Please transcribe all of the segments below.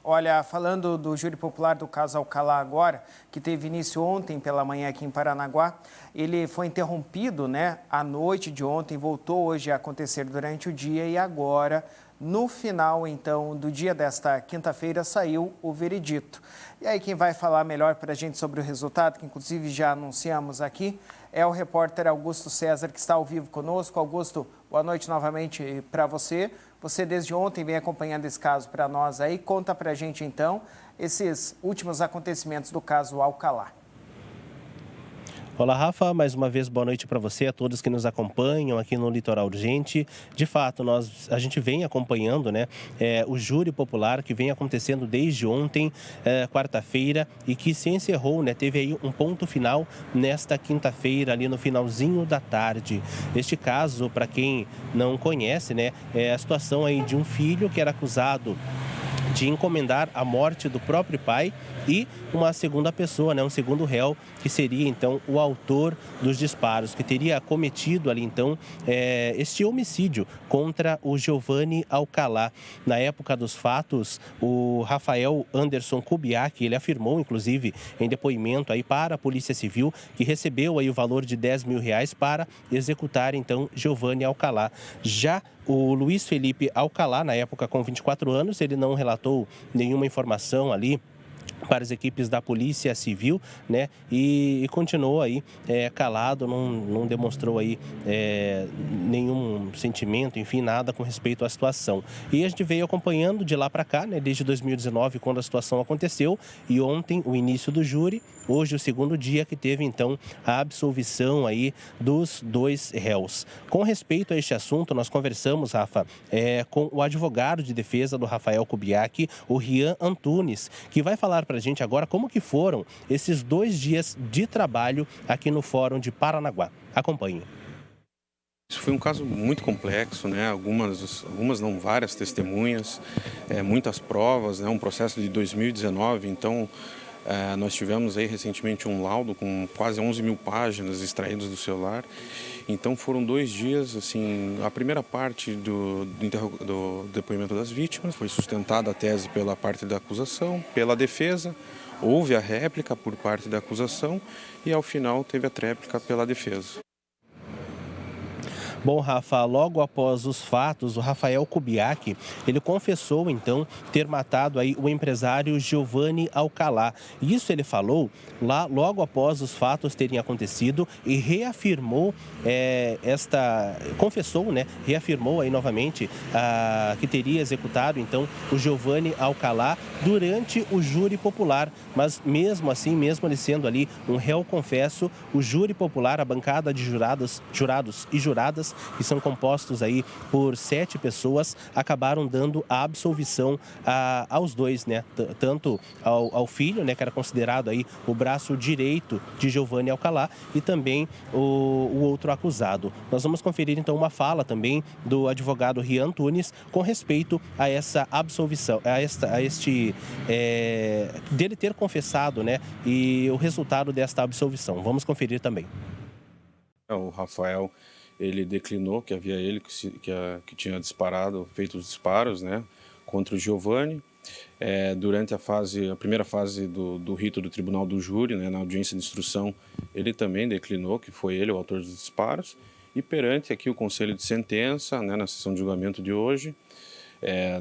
Olha, falando do júri popular do caso Alcalá agora, que teve início ontem pela manhã aqui em Paranaguá, ele foi interrompido, né, à noite de ontem, voltou hoje a acontecer durante o dia e agora, no final, então, do dia desta quinta-feira, saiu o veredito. E aí quem vai falar melhor para a gente sobre o resultado, que inclusive já anunciamos aqui, é o repórter Augusto César, que está ao vivo conosco. Augusto, boa noite novamente para você. Você desde ontem vem acompanhando esse caso para nós aí. Conta para a gente então esses últimos acontecimentos do caso Alcalá. Olá, Rafa, mais uma vez boa noite para você, a todos que nos acompanham aqui no Litoral Urgente. De fato, a gente vem acompanhando, né, o júri popular que vem acontecendo desde ontem, quarta-feira, e que se encerrou, né, teve aí um ponto final nesta quinta-feira, ali no finalzinho da tarde. Este caso, para quem não conhece, né, é a situação aí de um filho que era acusado de encomendar a morte do próprio pai e uma segunda pessoa, né, um segundo réu, que seria então o autor dos disparos, que teria cometido ali então este homicídio contra o Giovanni Alcalá. Na época dos fatos, o Rafael Anderson Kubiak, ele afirmou inclusive em depoimento aí para a Polícia Civil que recebeu aí o valor de R$10 mil para executar então Giovanni Alcalá. Já o Luiz Felipe Alcalá, na época com 24 anos, ele não relatou nenhuma informação ali para as equipes da Polícia Civil, né? E continuou aí calado, não demonstrou aí nenhum sentimento, enfim, nada com respeito à situação. E a gente veio acompanhando de lá para cá, né? Desde 2019, quando a situação aconteceu, e ontem o início do júri, hoje o segundo dia que teve então a absolvição aí dos dois réus. Com respeito a este assunto, nós conversamos, Rafa, com o advogado de defesa do Rafael Kubiak, o Rian Antunes, que vai falar para a gente agora como que foram esses 2 dias de trabalho aqui no Fórum de Paranaguá. Acompanhe. Isso foi um caso muito complexo, né? Algumas não, várias testemunhas, muitas provas, né? Um processo de 2019, então nós tivemos aí recentemente um laudo com quase 11 mil páginas extraídas do celular. Então foram 2 dias, assim, a primeira parte do depoimento das vítimas, foi sustentada a tese pela parte da acusação, pela defesa, houve a réplica por parte da acusação e ao final teve a tréplica pela defesa. Bom, Rafa, logo após os fatos, o Rafael Kubiak, ele confessou, então, ter matado aí o empresário Giovanni Alcalá. Isso ele falou lá logo após os fatos terem acontecido e reafirmou confessou, né, reafirmou aí novamente que teria executado, então, o Giovanni Alcalá durante o júri popular. Mas mesmo assim, mesmo ele sendo ali um réu confesso, o júri popular, a bancada de jurados e juradas, que são compostos aí por 7 pessoas, acabaram dando a absolvição aos dois, né? Tanto ao filho, né, que era considerado aí o braço direito de Giovanni Alcalá, e também o outro acusado. Nós vamos conferir então uma fala também do advogado Rian Antunes com respeito a essa absolvição, dele ter confessado, né, e o resultado desta absolvição. Vamos conferir também. O Rafael, ele declinou que havia ele que tinha feito os disparos, né, contra o Giovanni. Durante a primeira fase do rito do tribunal do júri, né, na audiência de instrução, ele também declinou que foi ele o autor dos disparos. E perante aqui o conselho de sentença, né, na sessão de julgamento de hoje,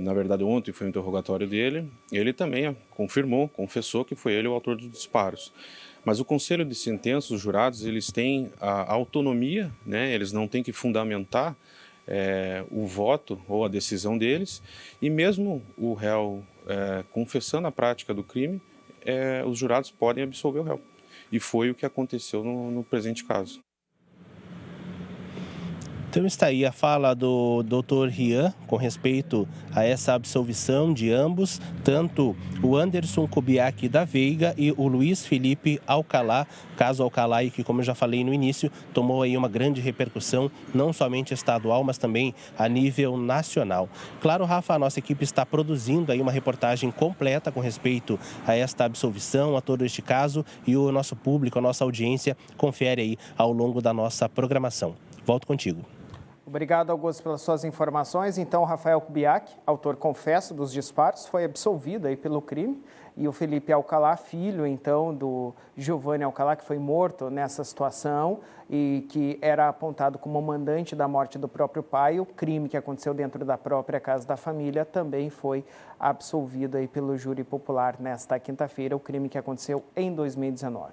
na verdade ontem foi o interrogatório dele, ele também confessou que foi ele o autor dos disparos. Mas o conselho de sentença, os jurados, eles têm a autonomia, né? Eles não têm que fundamentar o voto ou a decisão deles, e mesmo o réu confessando a prática do crime, os jurados podem absolver o réu. E foi o que aconteceu no presente caso. Então está aí a fala do Dr. Rian com respeito a essa absolvição de ambos, tanto o Anderson Kubiak da Veiga e o Luiz Felipe Alcalá, caso Alcalá, e que, como eu já falei no início, tomou aí uma grande repercussão, não somente estadual, mas também a nível nacional. Claro, Rafa, a nossa equipe está produzindo aí uma reportagem completa com respeito a esta absolvição, a todo este caso, e o nosso público, a nossa audiência, confere aí ao longo da nossa programação. Volto contigo. Obrigado, Augusto, pelas suas informações. Então, Rafael Kubiak, autor confesso dos disparos, foi absolvido aí pelo crime. E o Felipe Alcalá, filho, então, do Giovanni Alcalá, que foi morto nessa situação e que era apontado como mandante da morte do próprio pai. O crime que aconteceu dentro da própria casa da família também foi absolvido aí pelo júri popular nesta quinta-feira, o crime que aconteceu em 2019.